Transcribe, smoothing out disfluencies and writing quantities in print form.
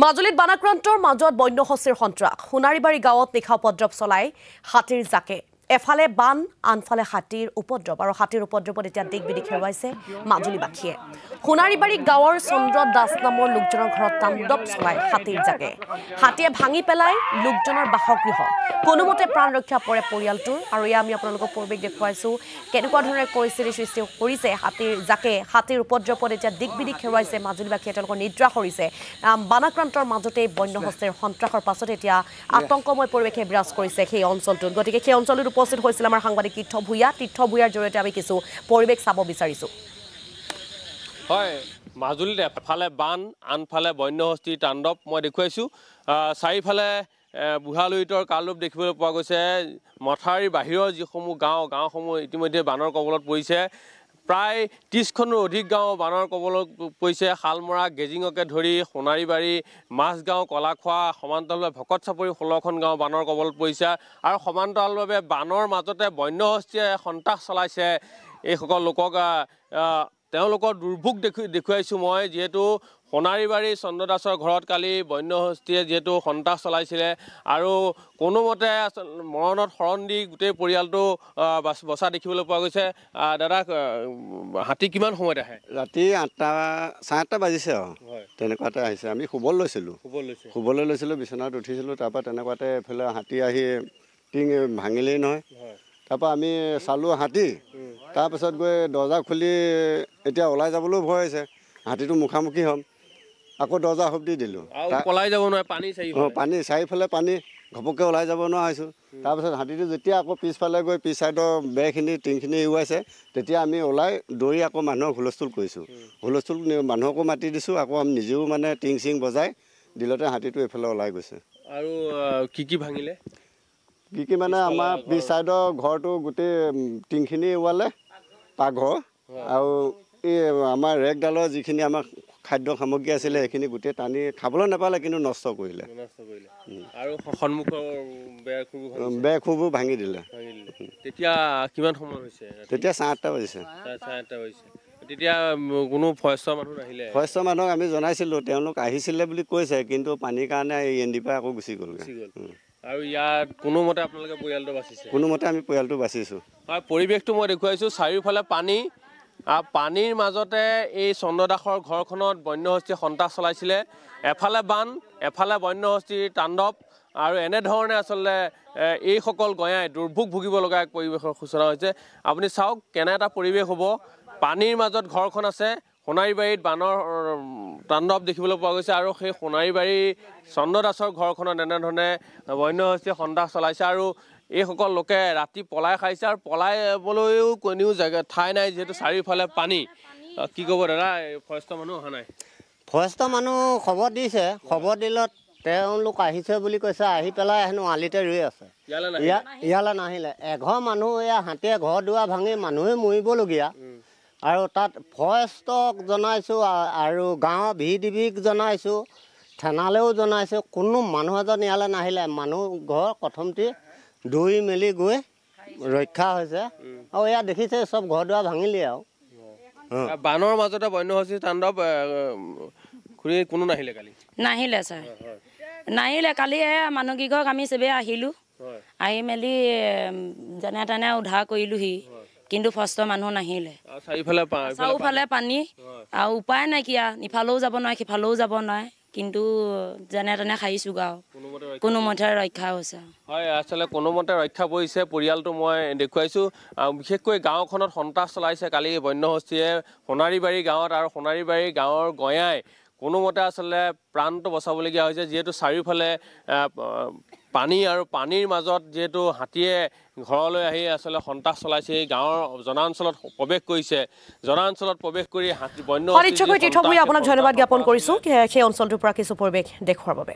মাজুলীত বানাক্ৰান্তৰ মাজত বন্যহস্তীৰ সন্ত্ৰাস সোণাৰীবাৰী গাঁৱত নিশা উপদ্ৰৱ চলাই হাতীৰ জাকে এফালে বান আনফালে হাতীৰ উপদ্ৰৱ আৰু হাতীৰ উপদ্ৰৱত এতিয়া দিক বিদিক হেৰুৱাইছে মাজুলীবাসীয়ে সোণাৰীবাৰী গাঁৱৰ চন্দ্ৰ দাস নামৰ লোকজনৰ ঘৰত তাণ্ডৱ চলাই হাতীৰ জাকে হাতীয়ে ভাঙি পেলাই লোকজনৰ বাসগৃহ কোনোমতে প্ৰাণ ৰক্ষা পৰে পৰিয়ালটোৰ আৰু এয়া আমি আপোনালোকক পৰিৱেশ দেখুৱাইছো কেনেকুৱা ধৰণৰ পৰিস্থিতিৰ সৃষ্টি কৰিছে হাতীৰ জাকে হাতীৰ উপদ্ৰৱত এতিয়া দিক বিদিক হেৰুৱাইছে মাজুলীবাসীয়ে তেওঁলোকৰ নিদ্ৰা কৰিছে বানাক্ৰান্তৰ মাজতে বন্যহস্তীৰ সন্ত্ৰাসৰ পাছত এতিয়া আতংকময় পৰিৱেশে বিৰাজ কৰিছে সেই অঞ্চলটোত গতিকে সেই অঞ্চলটোত উপস্থিত হৈছিল আমাৰ সাংবাদিক তীৰ্থ ভূঞাৰ জৰিয়তে আমি কিছু পৰিৱেশ চাব বিচাৰিছো হয় মাজুলীত এফালে বান আনফালে বন্যহস্তীৰ তাণ্ডৱ মই দেখুৱাইছো চাৰিফালে বুঢ়ালুইতৰ কালৰূপ দেখিবলৈ পোৱা গৈছে মথাউৰিৰ বাহিৰৰ যিসমূহ গাঁওসমূহ ইতিমধ্যে বানৰ কবলত পৰিছে প্ৰায় ৩০খনৰ অধিক গাঁও বানৰ কবলত পৰিছে শালমৰা গেজিঙকে ধৰি সোণাৰীবাৰী মাছগাঁও কলাখোৱা সমান্তৰালভাৱে ভকত চাপৰি ১৬খন গাঁও বানৰ কবলত পৰিছে আৰু সমান্তৰালভাৱে বানৰ মাজতে বন্যহস্তীয়ে সন্ত্ৰাস চলাইছে এইসকল লোকক তেওঁলোকৰ দুৰ্ভোগ দেখুৱাইছোঁ মই যিহেতু সোণাৰীবাৰী চন্দ্ৰ দাসৰ ঘৰত কালি বন্যহস্তীয়ে যিহেতু সন্ত্ৰাস চলাইছিলে আৰু কোনোমতে মৰণত শৰণ দি গোটেই পৰিয়ালটো বচা দেখিবলৈ পোৱা গৈছে দাদা হাতী কিমান সময়ত আহে ৰাতি ৮টা ৮:৩০ বাজিছে আৰু তেনেকুৱাতে আহিছে আমি শুবলৈ লৈছিলোঁ বিচনাত উঠিছিলোঁ তাৰপৰা তেনেকুৱাতে এফালে হাতী আহি টিং ভাঙিলেই নহয় তাৰপৰা আমি চালোঁ হাতী তাৰপিছত গৈ দৰ্জা খুলি এতিয়া ওলাই যাবলৈও ভয় হৈছে হাতীটো মুখামুখি হ'ম আকৌ দৰ্জা হুপ দি দিলোঁ ওলাই যাব নোৱাৰে পানী চাৰিওফালে পানী ঘপককৈ ওলাই যাব নোৱাৰা হৈছোঁ তাৰপিছত হাতীটো যেতিয়া আকৌ পিছফালে গৈ পিছ চাইডৰ বেৰখিনি টিংখিনি এৰুৱাইছে তেতিয়া আমি ওলাই দৌৰি আকৌ মানুহক হুলস্থুল কৰিছোঁ হুলস্থুল মানুহকো মাতি দিছোঁ আকৌ আমি নিজেও মানে টিং চিং বজাই দিলতে হাতীটো এইফালে ওলাই গৈছে আৰু কি ভাঙিলে কি মানে আমাৰ পিছ চাইডৰ ঘৰটো গোটেই টিংখিনি এৰুৱালে পাকঘৰ আৰু এই আমাৰ ৰেকডালৰ যিখিনি আমাৰ খাদ্য সামগ্ৰী আছিলে সেইখিনি গোটেই টানি খাবলৈ নাপালে কিন্তু নষ্ট কৰিলে আৰু সন্মুখৰ বেৰখুৰবোৰ ভাঙি দিলে তেতিয়া কিমান সময় হৈছে তেতিয়া ৮:৩০ বাজিছে তেতিয়া কোনো ফৰেষ্টৰ মানুহ নাহিলে ফৰেষ্টৰ মানুহক আমি জনাইছিলোঁ তেওঁলোক আহিছিলে বুলি কৈছে কিন্তু পানীৰ কাৰণে এই এনডিৰ পৰা আকৌ গুচি গ'লগৈ আৰু ইয়াত কোনোমতে আপোনালোকে পৰিয়ালটো বাচিছে কোনোমতে আমি পৰিয়ালটো বাচিছোঁ হয় পৰিৱেশটো মই দেখুৱাইছোঁ চাৰিওফালে পানীৰ মাজতে এই চন্দ্ৰ দাসৰ ঘৰখনত বন্যহস্তীয়ে সন্ত্ৰাস চলাইছিলে এফালে বান এফালে বন্যহস্তীৰ তাণ্ডৱ আৰু এনেধৰণে আচলতে এইসকল গঞাই দুৰ্ভোগ ভুগিব লগা এক পৰিৱেশৰ সূচনা হৈছে আপুনি চাওক কেনে এটা পৰিৱেশ হ'ব পানীৰ মাজত ঘৰখন আছে সোণাৰীবাৰীত বানৰ তাণ্ডৱ দেখিবলৈ পোৱা গৈছে আৰু সেই সোণাৰীবাৰী চন্দ্ৰ দাসৰ ঘৰখনত এনেধৰণে বন্যহস্তীয়ে সন্ত্ৰাস চলাইছে আৰু এইসকল লোকে ৰাতি পলাই খাইছে আৰু পলাইবলৈও কোনেও জেগা ঠাই নাই যিহেতু চাৰিওফালে পানী কি ক'ব দাদা ফৰেষ্টৰ মানুহ অহা নাই ফৰেষ্টৰ মানুহ খবৰ দিছে খবৰ দিলত তেওঁলোক আহিছে বুলি কৈছে আহি পেলাই হেনো আলিতে ৰৈ আছে ইয়ালৈ নাহিলে এঘৰ মানুহ এয়া হাতীয়ে ঘৰ দুৱাৰ ভাঙি মানুহে মৰিবলগীয়া আৰু তাত ফৰেষ্টক জনাইছোঁ আৰু গাঁৱৰ VDBক জনাইছোঁ থানালৈও জনাইছোঁ কোনো মানুহ এজন ইয়ালৈ নাহিলে মানুহ ঘৰ প্ৰথমতে দৌৰি মেলি গৈ ৰক্ষা হৈছে আৰু এয়া দেখিছে চব ঘৰ দুৱাৰ ভাঙিলে আৰু বানৰ মাজতে বন্যহস্তীৰ তাণ্ডৱ খুৰী কোনো নাহিলে কালি নাহিলে ছাৰ নাহিলে কালি মানুহকেইঘৰক আমি চবেই আহিলোঁ আহি মেলি যেনে তেনে উদ্ধাৰ কৰিলোঁহি কিন্তু ফৰেষ্টৰ মানুহ নাহিলে চাৰিওফালে পানী আৰু উপায় নাইকিয়া ইফালেও যাব নোৱাৰে সিফালেও যাব নোৱাৰে কিন্তু যেনে তেনে খাইছোঁ আৰু কোনোমতে ৰক্ষা হৈছে হয় আচলতে কোনোমতে ৰক্ষা পৰিছে পৰিয়ালটো মই দেখুৱাইছোঁ বিশেষকৈ গাঁওখনত সন্ত্ৰাস চলাইছে কালি বন্যহস্তীয়ে সোণাৰীবাৰী গাঁৱত আৰু সোণাৰীবাৰী গাঁৱৰ গঞাই কোনোমতে আচলতে প্ৰাণটো বচাবলগীয়া হৈছে যিহেতু চাৰিওফালে পানী আৰু পানীৰ মাজত যিহেতু হাতীয়ে ঘৰলৈ আহি আচলতে সন্ত্ৰাস চলাইছে এই গাঁৱৰ জনাঞ্চলত প্ৰৱেশ কৰিছে জনাঞ্চলত প্ৰৱেশ কৰি হাতী বন্য আপোনাক ধন্যবাদ জ্ঞাপন কৰিছোঁ সেই অঞ্চলটোৰ পৰা কিছু পৰিৱেশ দেখুৱাৰ বাবে